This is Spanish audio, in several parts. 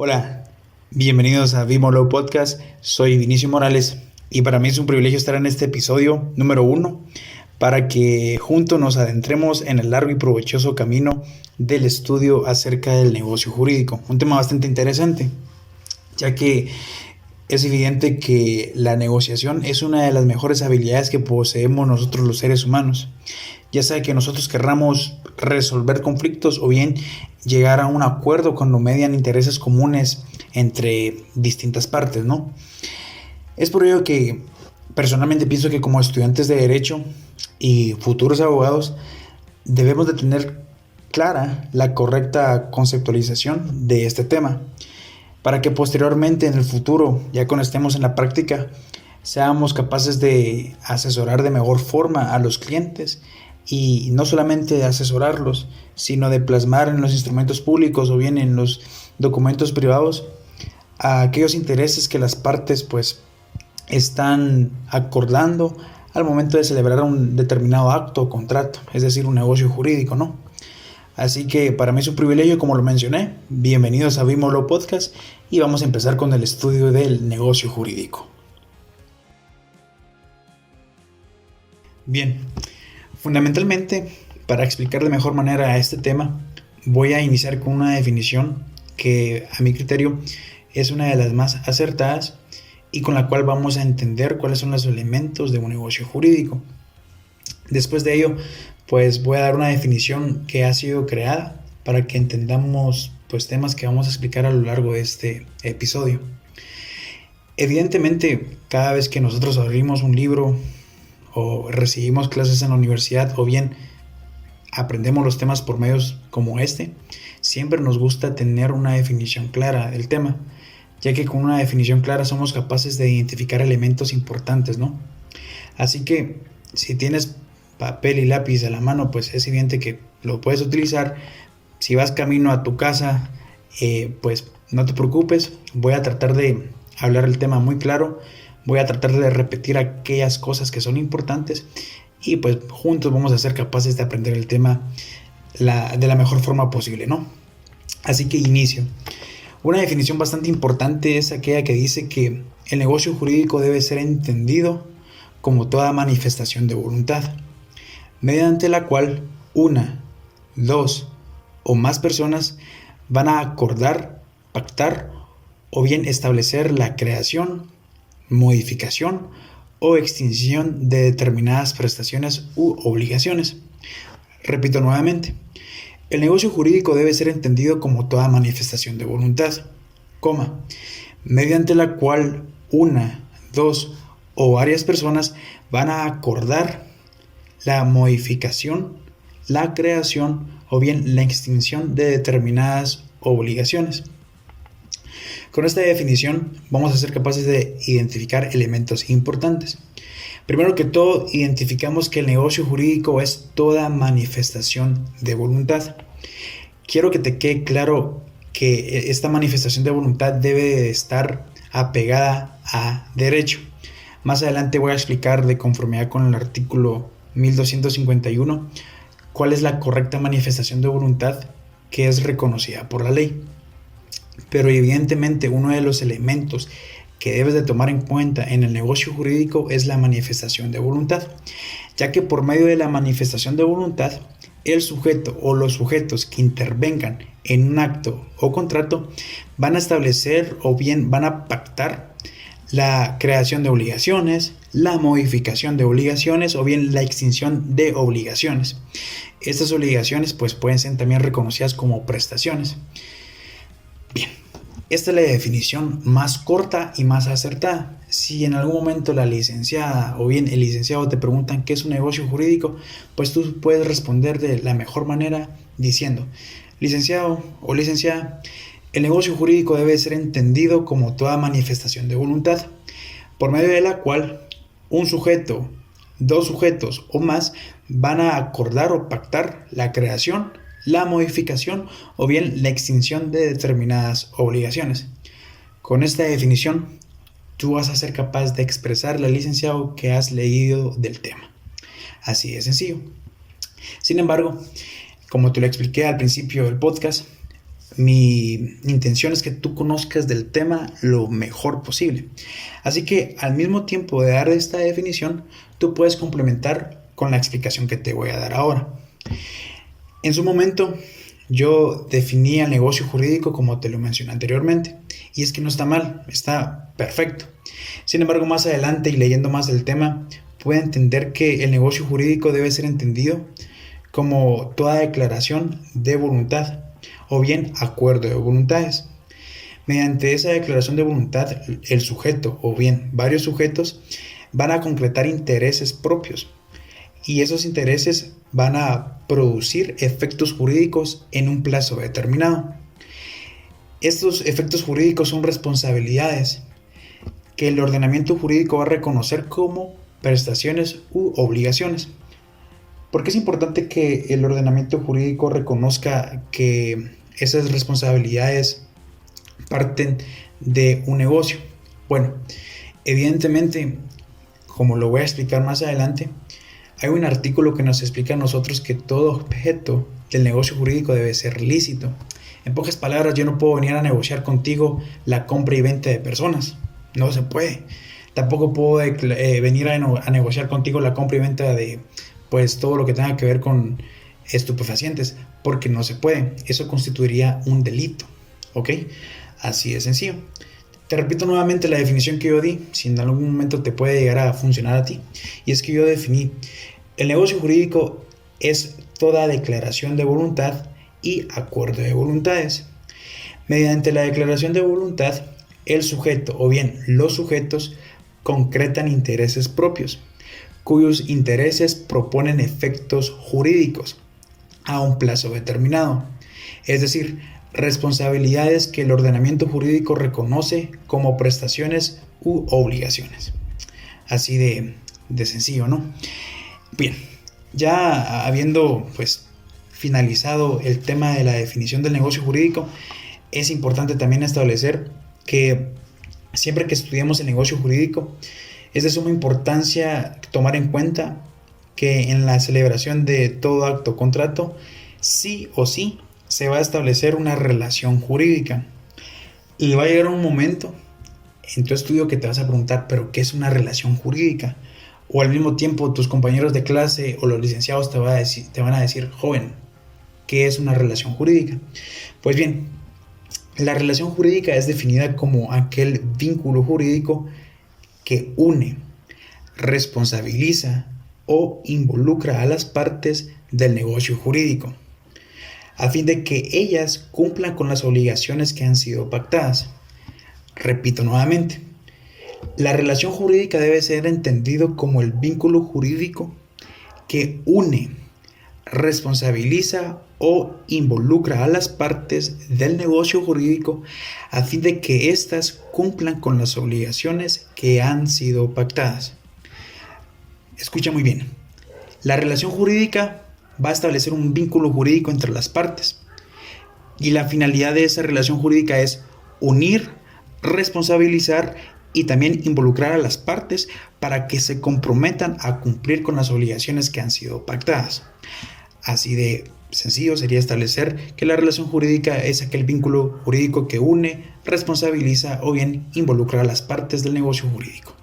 Hola, bienvenidos a Vimolo Podcast. Soy Vinicio Morales y para mí es un privilegio estar en este episodio número 1 para que juntos nos adentremos en el largo y provechoso camino del estudio acerca del negocio jurídico. Un tema bastante interesante, ya que es evidente que la negociación es una de las mejores habilidades que poseemos nosotros los seres humanos. Ya sea que nosotros querramos resolver conflictos o bien llegar a un acuerdo cuando median intereses comunes entre distintas partes, ¿no? Es por ello que personalmente pienso que como estudiantes de Derecho y futuros abogados debemos de tener clara la correcta conceptualización de este tema para que posteriormente en el futuro, ya cuando estemos en la práctica, seamos capaces de asesorar de mejor forma a los clientes y no solamente de asesorarlos, sino de plasmar en los instrumentos públicos o bien en los documentos privados a aquellos intereses que las partes pues están acordando al momento de celebrar un determinado acto o contrato, es decir, un negocio jurídico, ¿no? Así que para mí es un privilegio, como lo mencioné. Bienvenidos a Vimolo Podcast y vamos a empezar con el estudio del negocio jurídico. Bien, fundamentalmente, para explicar de mejor manera este tema, voy a iniciar con una definición que a mi criterio es una de las más acertadas y con la cual vamos a entender cuáles son los elementos de un negocio jurídico. Después de ello, pues voy a dar una definición que ha sido creada para que entendamos pues temas que vamos a explicar a lo largo de este episodio. Evidentemente, cada vez que nosotros abrimos un libro o recibimos clases en la universidad o bien aprendemos los temas por medios como este, siempre nos gusta tener una definición clara del tema, ya que con una definición clara somos capaces de identificar elementos importantes, ¿no? Así que si tienes papel y lápiz a la mano, pues es evidente que lo puedes utilizar. Si vas camino a tu casa, pues no te preocupes, voy a tratar de hablar el tema muy claro, voy a tratar de repetir aquellas cosas que son importantes y pues juntos vamos a ser capaces de aprender el tema de la mejor forma posible, ¿no? Así que inicio. Una definición bastante importante es aquella que dice que el negocio jurídico debe ser entendido como toda manifestación de voluntad, mediante la cual una, dos o más personas van a acordar, pactar o bien establecer la creación, modificación o extinción de determinadas prestaciones u obligaciones. Repito nuevamente, el negocio jurídico debe ser entendido como toda manifestación de voluntad, mediante la cual una, dos o varias personas van a acordar la modificación, la creación o bien la extinción de determinadas obligaciones. Con esta definición vamos a ser capaces de identificar elementos importantes. Primero que todo, identificamos que el negocio jurídico es toda manifestación de voluntad. Quiero que te quede claro que esta manifestación de voluntad debe estar apegada a derecho. Más adelante voy a explicar de conformidad con el artículo 1251 cuál es la correcta manifestación de voluntad que es reconocida por la ley. Pero evidentemente uno de los elementos que debes de tomar en cuenta en el negocio jurídico es la manifestación de voluntad, ya que por medio de la manifestación de voluntad, el sujeto o los sujetos que intervengan en un acto o contrato van a establecer o bien van a pactar la creación de obligaciones, la modificación de obligaciones o bien la extinción de obligaciones. Estas obligaciones pues pueden ser también reconocidas como prestaciones. Bien, esta es la definición más corta y más acertada. Si en algún momento la licenciada o bien el licenciado te preguntan qué es un negocio jurídico, pues tú puedes responder de la mejor manera diciendo: licenciado o licenciada, el negocio jurídico debe ser entendido como toda manifestación de voluntad, por medio de la cual un sujeto, dos sujetos o más van a acordar o pactar la creación, la modificación o bien la extinción de determinadas obligaciones. Con esta definición, tú vas a ser capaz de expresarle al licenciado que has leído del tema. Así de sencillo. Sin embargo, como te lo expliqué al principio del podcast, mi intención es que tú conozcas del tema lo mejor posible. Así que al mismo tiempo de dar esta definición, tú puedes complementar con la explicación que te voy a dar ahora. En su momento, yo definí el negocio jurídico como te lo mencioné anteriormente, y es que no está mal, está perfecto. Sin embargo, más adelante y leyendo más del tema, pude entender que el negocio jurídico debe ser entendido como toda declaración de voluntad o bien acuerdo de voluntades. Mediante esa declaración de voluntad, el sujeto o bien varios sujetos van a concretar intereses propios y esos intereses van a producir efectos jurídicos en un plazo determinado. Estos efectos jurídicos son responsabilidades que el ordenamiento jurídico va a reconocer como prestaciones u obligaciones. ¿Por qué es importante que el ordenamiento jurídico reconozca que esas responsabilidades parten de un negocio? Bueno, evidentemente, como lo voy a explicar más adelante, hay un artículo que nos explica a nosotros que todo objeto del negocio jurídico debe ser lícito. En pocas palabras, yo no puedo venir a negociar contigo la compra y venta de personas. No se puede. Tampoco puedo venir a negociar contigo la compra y venta de pues todo lo que tenga que ver con estupefacientes, porque no se puede. Eso constituiría un delito. ¿Ok? Así de sencillo. Te repito nuevamente la definición que yo di, si en algún momento te puede llegar a funcionar a ti, y es que yo definí: el negocio jurídico es toda declaración de voluntad y acuerdo de voluntades. Mediante la declaración de voluntad, el sujeto o bien los sujetos concretan intereses propios, cuyos intereses proponen efectos jurídicos a un plazo determinado, es decir, responsabilidades que el ordenamiento jurídico reconoce como prestaciones u obligaciones. Así de sencillo, ¿no? Bien, ya habiendo pues finalizado el tema de la definición del negocio jurídico, es importante también establecer que siempre que estudiemos el negocio jurídico, es de suma importancia tomar en cuenta que en la celebración de todo acto o contrato, sí o sí se va a establecer una relación jurídica. Y va a llegar un momento en tu estudio que te vas a preguntar, ¿pero qué es una relación jurídica? O al mismo tiempo tus compañeros de clase o los licenciados te van a decir, joven, ¿qué es una relación jurídica? Pues bien, la relación jurídica es definida como aquel vínculo jurídico que une, responsabiliza o involucra a las partes del negocio jurídico, a fin de que ellas cumplan con las obligaciones que han sido pactadas. Repito nuevamente, la relación jurídica debe ser entendido como el vínculo jurídico que une, responsabiliza o involucra a las partes del negocio jurídico a fin de que éstas cumplan con las obligaciones que han sido pactadas. Escucha muy bien. La relación jurídica va a establecer un vínculo jurídico entre las partes y la finalidad de esa relación jurídica es unir, responsabilizar y también involucrar a las partes para que se comprometan a cumplir con las obligaciones que han sido pactadas. Así de sencillo sería establecer que la relación jurídica es aquel vínculo jurídico que une, responsabiliza o bien involucra a las partes del negocio jurídico.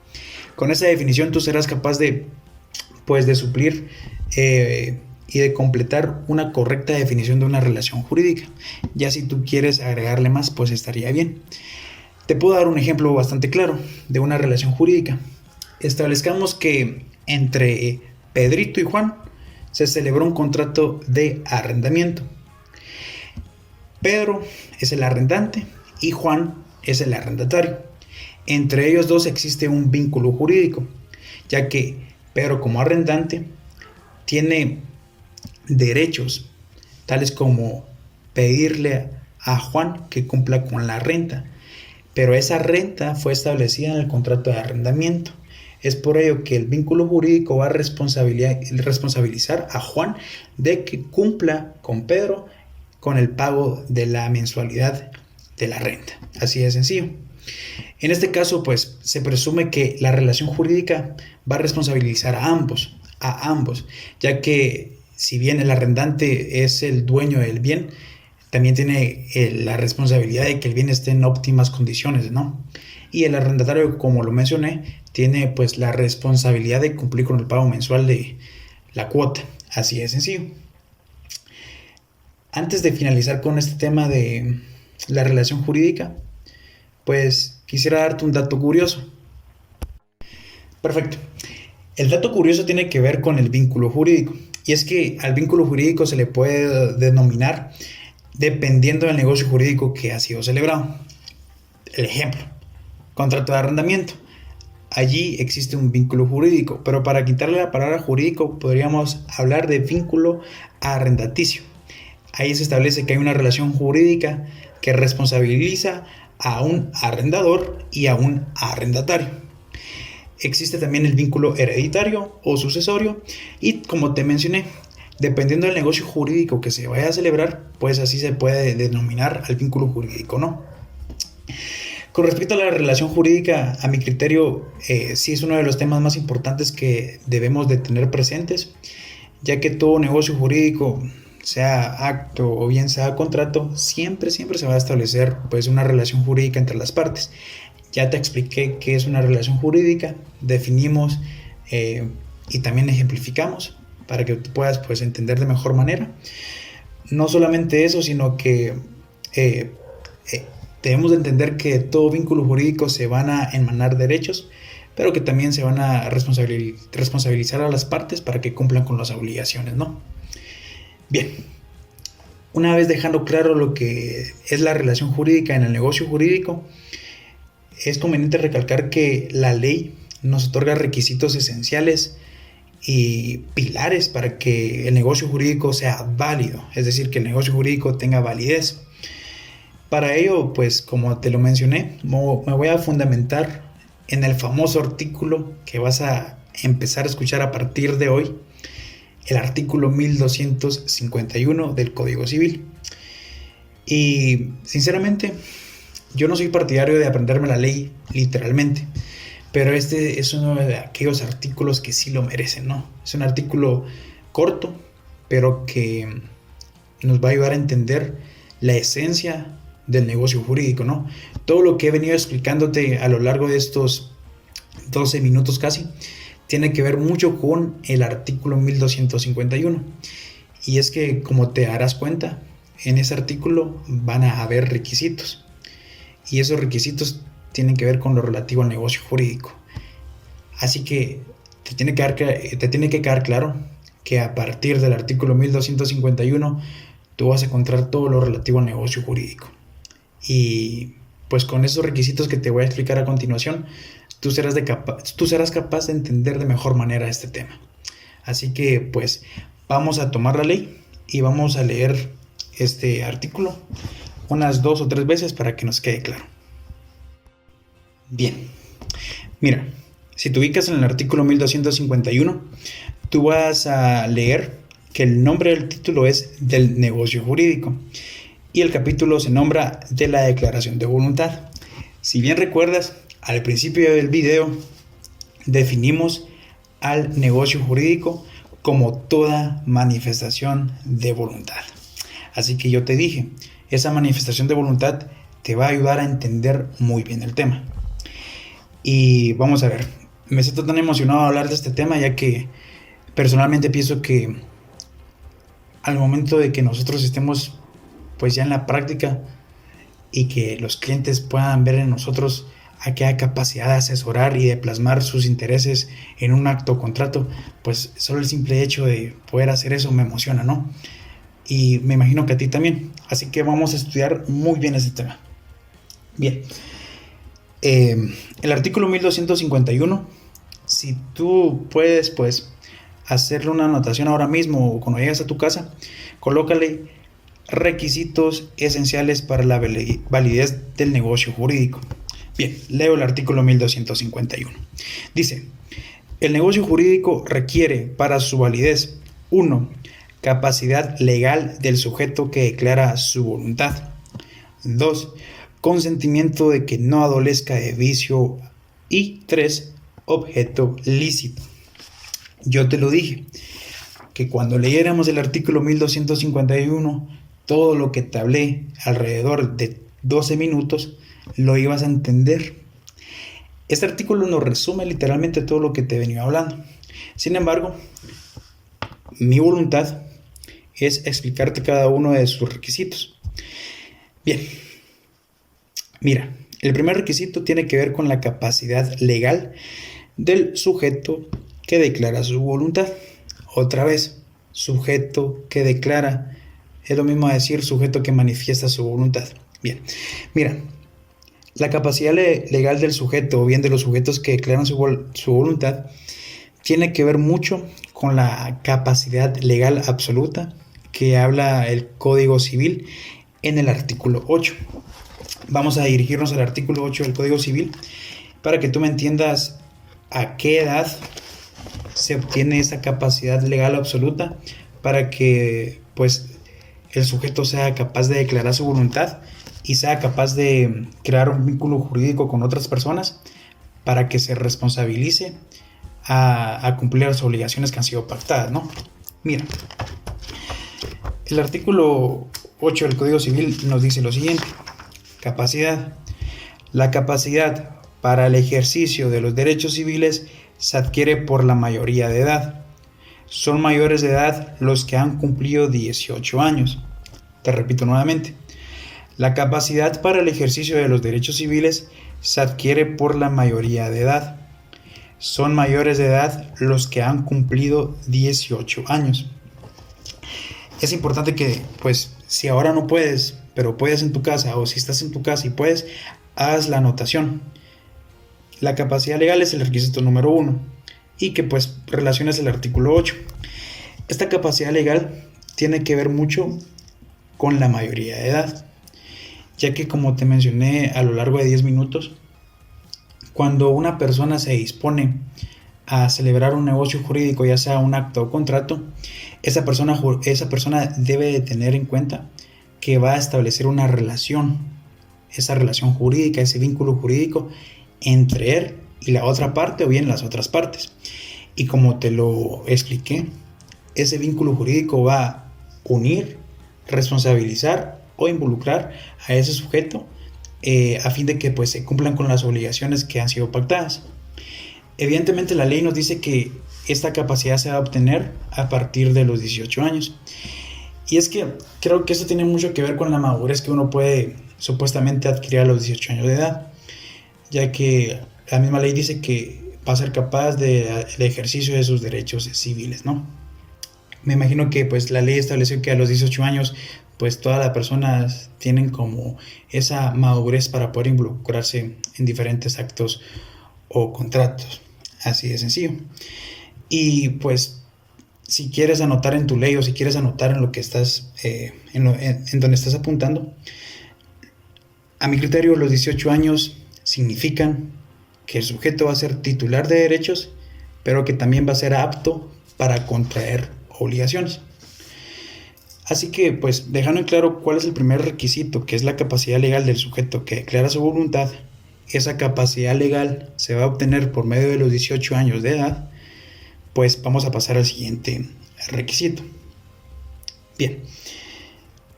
Con esa definición tú serás capaz de suplir y de completar una correcta definición de una relación jurídica. Ya si tú quieres agregarle más, pues estaría bien. Te puedo dar un ejemplo bastante claro de una relación jurídica. Establezcamos que entre Pedrito y Juan se celebró un contrato de arrendamiento. Pedro es el arrendante y Juan es el arrendatario. Entre ellos dos existe un vínculo jurídico, ya que Pedro como arrendante tiene derechos tales como pedirle a Juan que cumpla con la renta, pero esa renta fue establecida en el contrato de arrendamiento. Es por ello que el vínculo jurídico va a responsabilizar a Juan de que cumpla con Pedro con el pago de la mensualidad de la renta. Así de sencillo. En este caso, pues, se presume que la relación jurídica va a responsabilizar a ambos, ya que si bien el arrendante es el dueño del bien, también tiene la responsabilidad de que el bien esté en óptimas condiciones, ¿no? Y el arrendatario, como lo mencioné, tiene pues la responsabilidad de cumplir con el pago mensual de la cuota. Así de sencillo. Antes de finalizar con este tema de la relación jurídica, pues quisiera darte un dato curioso. Perfecto. El dato curioso tiene que ver con el vínculo jurídico. Y es que al vínculo jurídico se le puede denominar dependiendo del negocio jurídico que ha sido celebrado. El ejemplo, contrato de arrendamiento. Allí existe un vínculo jurídico, pero para quitarle la palabra jurídico podríamos hablar de vínculo arrendaticio. Ahí se establece que hay una relación jurídica que responsabiliza a un arrendador y a un arrendatario. Existe también el vínculo hereditario o sucesorio y, como te mencioné, dependiendo del negocio jurídico que se vaya a celebrar, pues así se puede denominar al vínculo jurídico, ¿no? Con respecto a la relación jurídica, a mi criterio, sí es uno de los temas más importantes que debemos de tener presentes, ya que todo negocio jurídico, sea acto o bien sea contrato, siempre se va a establecer pues una relación jurídica entre las partes. Ya te expliqué qué es una relación jurídica, definimos y también ejemplificamos para que tú puedas pues entender de mejor manera. No solamente eso, sino que debemos de entender que todo vínculo jurídico se van a emanar derechos, pero que también se van a responsabilizar a las partes para que cumplan con las obligaciones, ¿no? Bien, una vez dejando claro lo que es la relación jurídica en el negocio jurídico, es conveniente recalcar que la ley nos otorga requisitos esenciales y pilares para que el negocio jurídico sea válido, es decir, que el negocio jurídico tenga validez. Para ello, pues como te lo mencioné, me voy a fundamentar en el famoso artículo que vas a empezar a escuchar a partir de hoy, el artículo 1251 del Código Civil. Y sinceramente, yo no soy partidario de aprenderme la ley literalmente, pero este es uno de aquellos artículos que sí lo merecen, ¿no? Es un artículo corto, pero que nos va a ayudar a entender la esencia del negocio jurídico, ¿no? Todo lo que he venido explicándote a lo largo de estos 12 minutos casi, tiene que ver mucho con el artículo 1251. Y es que, como te darás cuenta, en ese artículo van a haber requisitos. Y esos requisitos tienen que ver con lo relativo al negocio jurídico. Así que te tiene que quedar claro que a partir del artículo 1251 tú vas a encontrar todo lo relativo al negocio jurídico. Y pues con esos requisitos que te voy a explicar a continuación, tú serás capaz de entender de mejor manera este tema. Así que pues vamos a tomar la ley y vamos a leer este artículo unas 2 o 3 veces para que nos quede claro. Bien, mira, si te ubicas en el artículo 1251, tú vas a leer que el nombre del título es del negocio jurídico y el capítulo se nombra de la declaración de voluntad. Si bien recuerdas, al principio del video definimos al negocio jurídico como toda manifestación de voluntad. Así que yo te dije, esa manifestación de voluntad te va a ayudar a entender muy bien el tema. Y vamos a ver, me siento tan emocionado de hablar de este tema, ya que personalmente pienso que al momento de que nosotros estemos pues ya en la práctica y que los clientes puedan ver en nosotros aquella capacidad de asesorar y de plasmar sus intereses en un acto o contrato, pues solo el simple hecho de poder hacer eso me emociona, ¿no? Y me imagino que a ti también. Así que vamos a estudiar muy bien este tema. Bien, el artículo 1251, si tú puedes pues hacerle una anotación ahora mismo o cuando llegues a tu casa, colócale requisitos esenciales para la validez del negocio jurídico. Bien, leo el artículo 1251. Dice, el negocio jurídico requiere para su validez 1. Capacidad legal del sujeto que declara su voluntad. 2. Consentimiento de que no adolezca de vicio. Y 3. Objeto lícito. Yo te lo dije, que cuando leyéramos el artículo 1251, todo lo que te hablé alrededor de 12 minutos lo ibas a entender. Este artículo nos resume literalmente todo lo que te he venido hablando. Sin embargo, mi voluntad es explicarte cada uno de sus requisitos. Bien, mira, el primer requisito tiene que ver con la capacidad legal del sujeto que declara su voluntad. Otra vez, sujeto que declara, es lo mismo decir sujeto que manifiesta su voluntad. Bien, mira, la capacidad legal del sujeto o bien de los sujetos que declaran su voluntad tiene que ver mucho con la capacidad legal absoluta que habla el Código Civil en el artículo 8. Vamos a dirigirnos al artículo 8 del Código Civil para que tú me entiendas a qué edad se obtiene esa capacidad legal absoluta para que pues el sujeto sea capaz de declarar su voluntad y sea capaz de crear un vínculo jurídico con otras personas para que se responsabilice a cumplir las obligaciones que han sido pactadas, ¿no? Mira, el artículo 8 del Código Civil nos dice lo siguiente: capacidad. La capacidad para el ejercicio de los derechos civiles se adquiere por la mayoría de edad. Son mayores de edad los que han cumplido 18 años. Te repito nuevamente. La capacidad para el ejercicio de los derechos civiles se adquiere por la mayoría de edad. Son mayores de edad los que han cumplido 18 años. Es importante que, pues, si ahora no puedes, pero puedes en tu casa, o si estás en tu casa y puedes, haz la anotación. La capacidad legal es el requisito número 1 y que, pues, relaciones el artículo 8. Esta capacidad legal tiene que ver mucho con la mayoría de edad, ya que, como te mencioné a lo largo de 10 minutos, cuando una persona se dispone a celebrar un negocio jurídico, ya sea un acto o contrato, esa persona debe de tener en cuenta que va a establecer una relación, esa relación jurídica, ese vínculo jurídico entre él y la otra parte o bien las otras partes. Y como te lo expliqué, ese vínculo jurídico va a unir, responsabilizar o involucrar a ese sujeto a fin de que pues se cumplan con las obligaciones que han sido pactadas. Evidentemente la ley nos dice que esta capacidad se va a obtener a partir de los 18 años. Y es que creo que esto tiene mucho que ver con la madurez que uno puede supuestamente adquirir a los 18 años de edad, ya que la misma ley dice que va a ser capaz del ejercicio de sus derechos civiles, ¿no? Me imagino que pues la ley estableció que a los 18 años pues todas las personas tienen como esa madurez para poder involucrarse en diferentes actos o contratos, así de sencillo. Y pues si quieres anotar en tu ley o si quieres anotar en lo que estás en donde estás apuntando, a mi criterio los 18 años significan que el sujeto va a ser titular de derechos, pero que también va a ser apto para contraer obligaciones. Así que, pues, dejando en claro cuál es el primer requisito, que es la capacidad legal del sujeto que declara su voluntad, esa capacidad legal se va a obtener por medio de los 18 años de edad, pues vamos a pasar al siguiente requisito. Bien,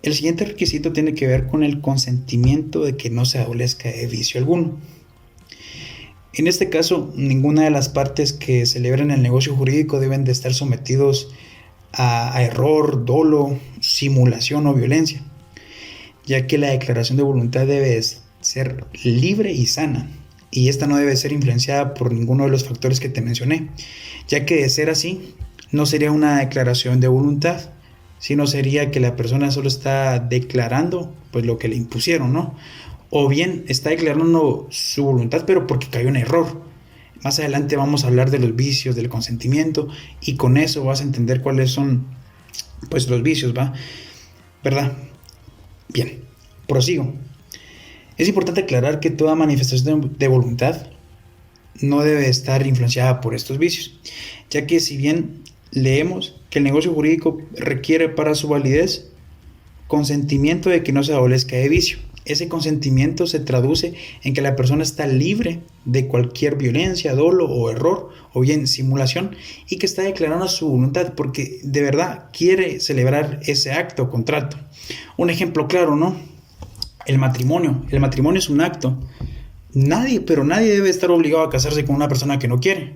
el siguiente requisito tiene que ver con el consentimiento de que no se adolezca de vicio alguno. En este caso, ninguna de las partes que celebran el negocio jurídico deben de estar sometidos a error, dolo, simulación o violencia, ya que la declaración de voluntad debe ser libre y sana, y esta no debe ser influenciada por ninguno de los factores que te mencioné, ya que de ser así, no sería una declaración de voluntad, sino sería que la persona solo está declarando pues lo que le impusieron, ¿no? O bien está declarando su voluntad, pero porque cayó en error. Más adelante vamos a hablar de los vicios del consentimiento y con eso vas a entender cuáles son pues los vicios, ¿va? ¿Verdad? Bien, prosigo. Es importante aclarar que toda manifestación de voluntad no debe estar influenciada por estos vicios, ya que si bien leemos que el negocio jurídico requiere para su validez consentimiento de que no se adolezca de vicio. Ese consentimiento se traduce en que la persona está libre de cualquier violencia, dolo o error, o bien simulación, y que está declarando su voluntad porque de verdad quiere celebrar ese acto o contrato. Un ejemplo claro, ¿no? El matrimonio. El matrimonio es un acto. Nadie debe estar obligado a casarse con una persona que no quiere.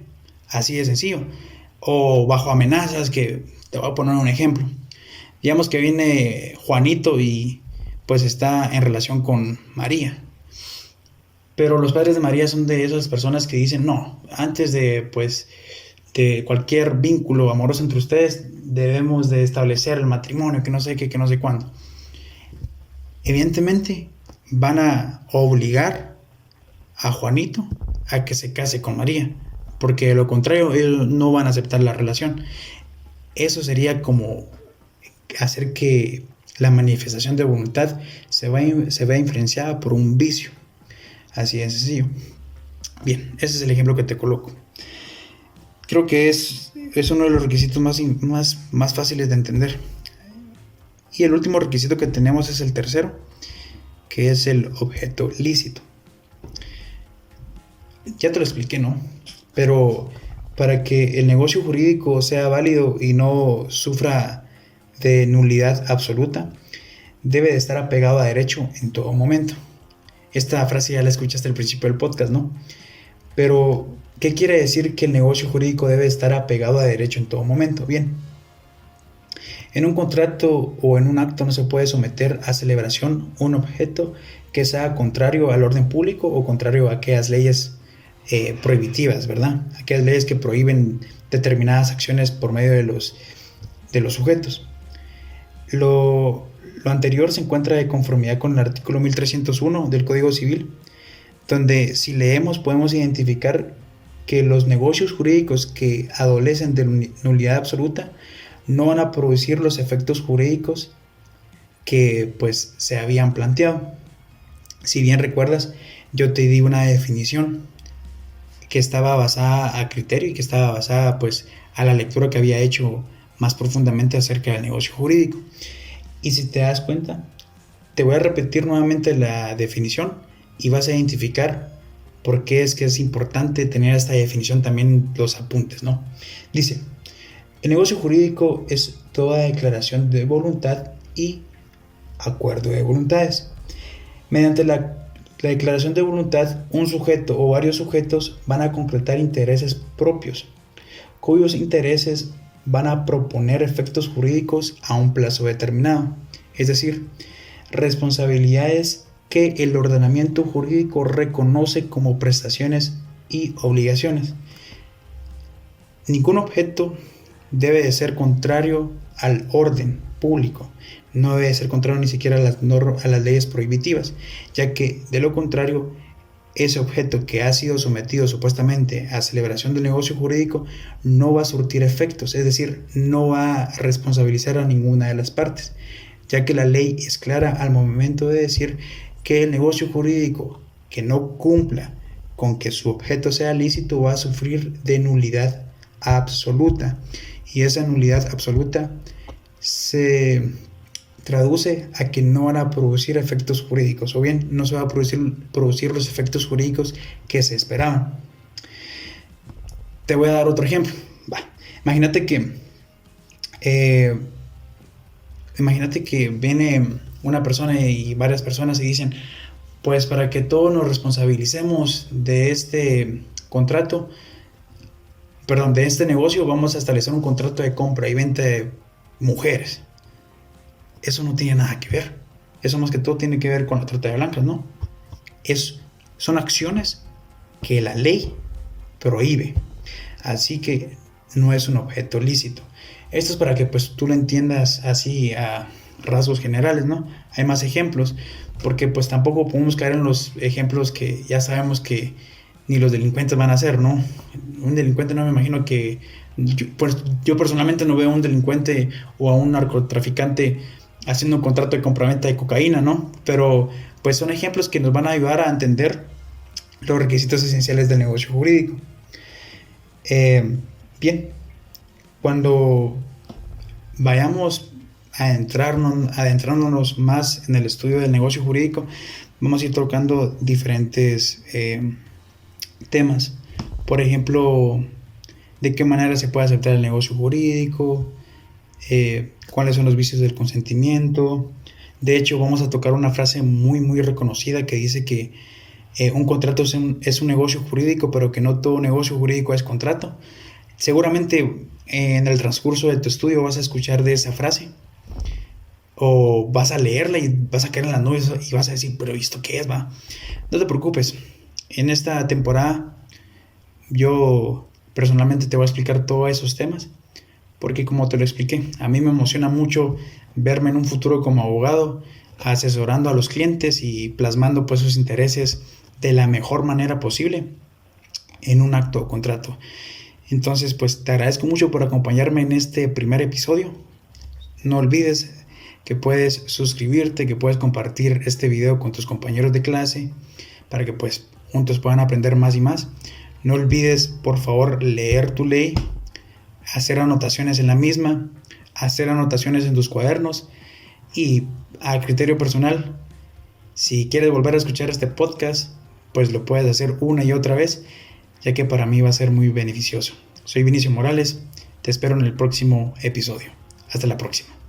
Así de sencillo. O bajo amenazas, que te voy a poner un ejemplo. Digamos que viene Juanito y pues está en relación con María. Pero los padres de María son de esas personas que dicen, no, antes de cualquier vínculo amoroso entre ustedes, debemos de establecer el matrimonio, que no sé qué, que no sé cuándo. Evidentemente van a obligar a Juanito a que se case con María, porque de lo contrario ellos no van a aceptar la relación. Eso sería como hacer que la manifestación de voluntad se vea influenciada por un vicio. Así de sencillo. Bien, ese es el ejemplo que te coloco. Creo que es uno de los requisitos más fáciles de entender. Y el último requisito que tenemos es el tercero, que es el objeto lícito. Ya te lo expliqué, ¿no? Pero para que el negocio jurídico sea válido y no sufra de nulidad absoluta, debe de estar apegado a derecho en todo momento. Esta frase ya la escuchaste al principio del podcast, ¿no? Pero, ¿qué quiere decir que el negocio jurídico debe estar apegado a derecho en todo momento? Bien, en un contrato o en un acto no se puede someter a celebración un objeto que sea contrario al orden público o contrario a aquellas leyes prohibitivas, ¿verdad? Aquellas leyes que prohíben determinadas acciones por medio de los sujetos. Lo anterior se encuentra de conformidad con el artículo 1301 del Código Civil, donde si leemos podemos identificar que los negocios jurídicos que adolecen de nulidad absoluta no van a producir los efectos jurídicos que pues se habían planteado. Si bien recuerdas, yo te di una definición que estaba basada a criterio y que estaba basada pues a la lectura que había hecho más profundamente acerca del negocio jurídico. Y si te das cuenta, te voy a repetir nuevamente la definición y vas a identificar por qué es que es importante tener esta definición también en los apuntes, ¿no? Dice, el negocio jurídico es toda declaración de voluntad y acuerdo de voluntades. Mediante la declaración de voluntad, un sujeto o varios sujetos van a concretar intereses propios, cuyos intereses van a proponer efectos jurídicos a un plazo determinado, es decir, responsabilidades que el ordenamiento jurídico reconoce como prestaciones y obligaciones. Ningún objeto debe de ser contrario al orden público, no debe de ser contrario ni siquiera a las leyes prohibitivas, ya que de lo contrario ese objeto que ha sido sometido supuestamente a celebración del negocio jurídico no va a surtir efectos, es decir, no va a responsabilizar a ninguna de las partes, ya que la ley es clara al momento de decir que el negocio jurídico que no cumpla con que su objeto sea lícito va a sufrir de nulidad absoluta, y esa nulidad absoluta se traduce a que no van a producir efectos jurídicos, o bien no se va a producir los efectos jurídicos que se esperaban. Te voy a dar otro ejemplo. Imagínate que viene una persona y varias personas y dicen, pues para que todos nos responsabilicemos de este contrato, de este negocio, vamos a establecer un contrato de compra y venta de mujeres. Eso no tiene nada que ver. Eso más que todo tiene que ver con la trata de blancas, ¿no? Son acciones que la ley prohíbe. Así que no es un objeto lícito. Esto es para que pues tú lo entiendas así a rasgos generales, ¿no? Hay más ejemplos, porque pues tampoco podemos caer en los ejemplos que ya sabemos que ni los delincuentes van a hacer, ¿no? Un delincuente no me imagino que... Yo personalmente no veo a un delincuente o a un narcotraficante haciendo un contrato de compraventa de cocaína, ¿no? Pero pues son ejemplos que nos van a ayudar a entender los requisitos esenciales del negocio jurídico. Bien, cuando vayamos adentrándonos más en el estudio del negocio jurídico, vamos a ir tocando diferentes temas. Por ejemplo, de qué manera se puede aceptar el negocio jurídico, cuáles son los vicios del consentimiento. De hecho, vamos a tocar una frase muy reconocida que dice que un contrato es un negocio jurídico, pero que no todo negocio jurídico es contrato. Seguramente en el transcurso de tu estudio vas a escuchar de esa frase, o vas a leerla y vas a caer en las nubes y vas a decir, pero ¿esto qué es, va? No te preocupes, en esta temporada yo personalmente te voy a explicar todos esos temas, porque como te lo expliqué, a mí me emociona mucho verme en un futuro como abogado, asesorando a los clientes y plasmando pues sus intereses de la mejor manera posible en un acto o contrato. Entonces, pues te agradezco mucho por acompañarme en este primer episodio. No olvides que puedes suscribirte, que puedes compartir este video con tus compañeros de clase para que pues juntos puedan aprender más y más. No olvides, por favor, leer tu ley, hacer anotaciones en la misma, hacer anotaciones en tus cuadernos y a criterio personal, si quieres volver a escuchar este podcast, pues lo puedes hacer una y otra vez, ya que para mí va a ser muy beneficioso. Soy Vinicio Morales, te espero en el próximo episodio. Hasta la próxima.